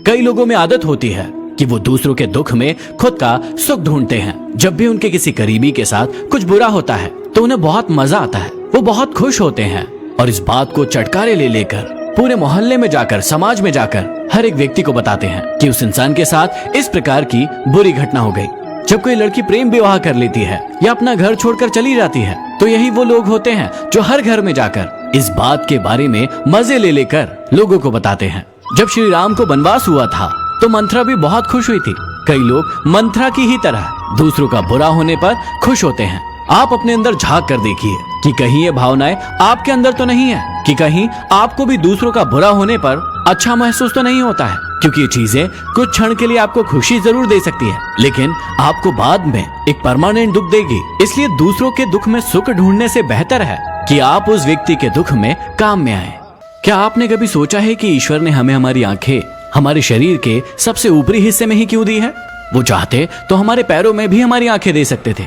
कई लोगों में आदत होती है कि वो दूसरों के दुख में खुद का सुख ढूंढते हैं। जब भी उनके किसी करीबी के साथ कुछ बुरा होता है तो उन्हें बहुत मजा आता है, वो बहुत खुश होते हैं और इस बात को चटकारे ले लेकर पूरे मोहल्ले में जाकर, समाज में जाकर हर एक व्यक्ति को बताते हैं कि उस इंसान के साथ इस प्रकार की बुरी घटना हो गई। जब कोई लड़की प्रेम विवाह कर लेती है या अपना घर छोड़कर चली जाती है तो यही वो लोग होते हैं जो हर घर में जाकर इस बात के बारे में मजे ले लेकर लोगों को बताते हैं। जब श्री राम को वनवास हुआ था तो मंथरा भी बहुत खुश हुई थी। कई लोग मंथरा की ही तरह दूसरों का बुरा होने पर खुश होते हैं। आप अपने अंदर झांक कर देखिए कि कहीं ये भावनाएं आपके अंदर तो नहीं है, कि कहीं आपको भी दूसरों का बुरा होने पर अच्छा महसूस तो नहीं होता है। क्योंकि ये चीजें कुछ क्षण के लिए आपको खुशी जरूर दे सकती है, लेकिन आपको बाद में एक परमानेंट दुख देगी। इसलिए दूसरों के दुख में सुख ढूंढने से बेहतर है कि आप उस व्यक्ति के दुख में काम में आए। क्या आपने कभी सोचा है कि ईश्वर ने हमें हमारी आंखें हमारे शरीर के सबसे ऊपरी हिस्से में ही क्यों दी है? वो चाहते तो हमारे पैरों में भी हमारी आंखें दे सकते थे।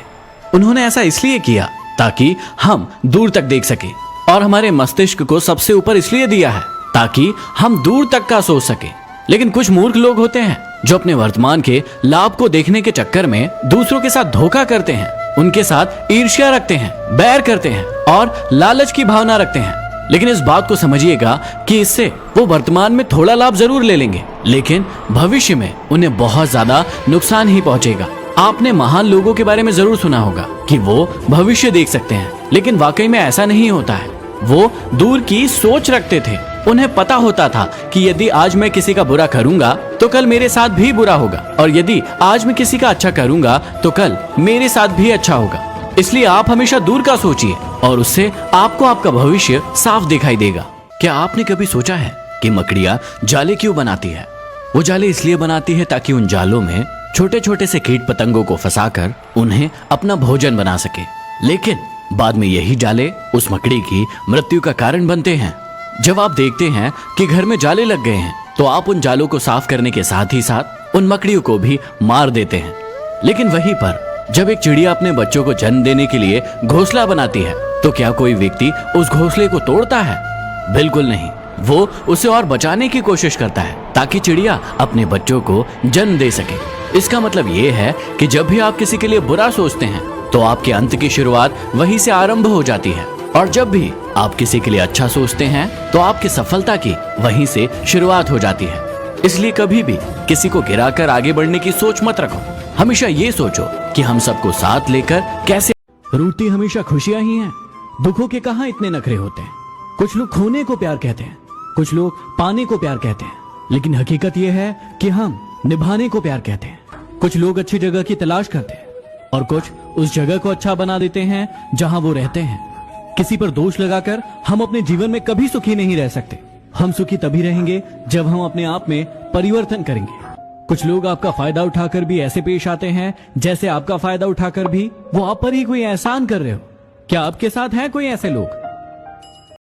उन्होंने ऐसा इसलिए किया ताकि हम दूर तक देख सके, और हमारे मस्तिष्क को सबसे ऊपर इसलिए दिया है ताकि हम दूर तक का सोच सके। लेकिन कुछ मूर्ख लोग होते हैं जो अपने वर्तमान के लाभ को देखने के चक्कर में दूसरों के साथ धोखा करते हैं, उनके साथ ईर्ष्या रखते हैं, बैर करते हैं और लालच की भावना रखते हैं। लेकिन इस बात को समझिएगा कि इससे वो वर्तमान में थोड़ा लाभ जरूर ले लेंगे, लेकिन भविष्य में उन्हें बहुत ज्यादा नुकसान ही पहुंचेगा। आपने महान लोगों के बारे में जरूर सुना होगा कि वो भविष्य देख सकते हैं, लेकिन वाकई में ऐसा नहीं होता है। वो दूर की सोच रखते थे। उन्हें पता होता था कि यदि आज मैं किसी का बुरा करूंगा तो कल मेरे साथ भी बुरा होगा, और यदि आज मैं किसी का अच्छा करूंगा तो कल मेरे साथ भी अच्छा होगा। इसलिए आप हमेशा दूर का सोचिए और उससे आपको आपका भविष्य साफ दिखाई देगा। क्या आपने कभी सोचा है कि मकड़ियां जाले क्यों बनाती है? वो जाले इसलिए बनाती है ताकि उन जालों में छोटे छोटे से कीट पतंगों को फंसाकर उन्हें अपना भोजन बना सके। लेकिन बाद में यही जाले उस मकड़ी की मृत्यु का कारण बनते हैं। जब आप देखते हैं कि घर में जाले लग गए हैं तो आप उन जालों को साफ करने के साथ ही साथ उन मकड़ियों को भी मार देते हैं। लेकिन वहीं पर जब एक चिड़िया अपने बच्चों को जन्म देने के लिए घोंसला बनाती है तो क्या कोई व्यक्ति उस घोंसले को तोड़ता है? बिल्कुल नहीं। वो उसे और बचाने की कोशिश करता है ताकि चिड़िया अपने बच्चों को जन्म दे सके। इसका मतलब ये है कि जब भी आप किसी के लिए बुरा सोचते हैं तो आपके अंत की शुरुआत वहीं से आरंभ हो जाती है, और जब भी आप किसी के लिए अच्छा सोचते हैं तो आपकी सफलता की वहीं से शुरुआत हो जाती है। इसलिए कभी भी किसी को गिराकर आगे बढ़ने की सोच मत रखो। हमेशा ये सोचो कि हम सबको साथ लेकर कैसे। रूठी हमेशा खुशियां ही हैं। दुखों के कहां इतने नखरे होते हैं। कुछ लोग खोने को प्यार कहते हैं, कुछ लोग पाने को प्यार कहते हैं, लेकिन हकीकत यह है कि हम निभाने को प्यार कहते हैं। कुछ लोग अच्छी जगह की तलाश करते हैं और कुछ उस जगह को अच्छा बना देते हैं जहां वो रहते हैं। किसी पर दोष लगाकर हम अपने जीवन में कभी सुखी नहीं रह सकते। हम सुखी तभी रहेंगे जब हम अपने आप में परिवर्तन करेंगे। कुछ लोग आपका फायदा उठाकर भी ऐसे पेश आते हैं जैसे आपका फायदा उठाकर भी वो आप पर ही कोई एहसान कर रहे हो। क्या आपके साथ हैं कोई ऐसे लोग?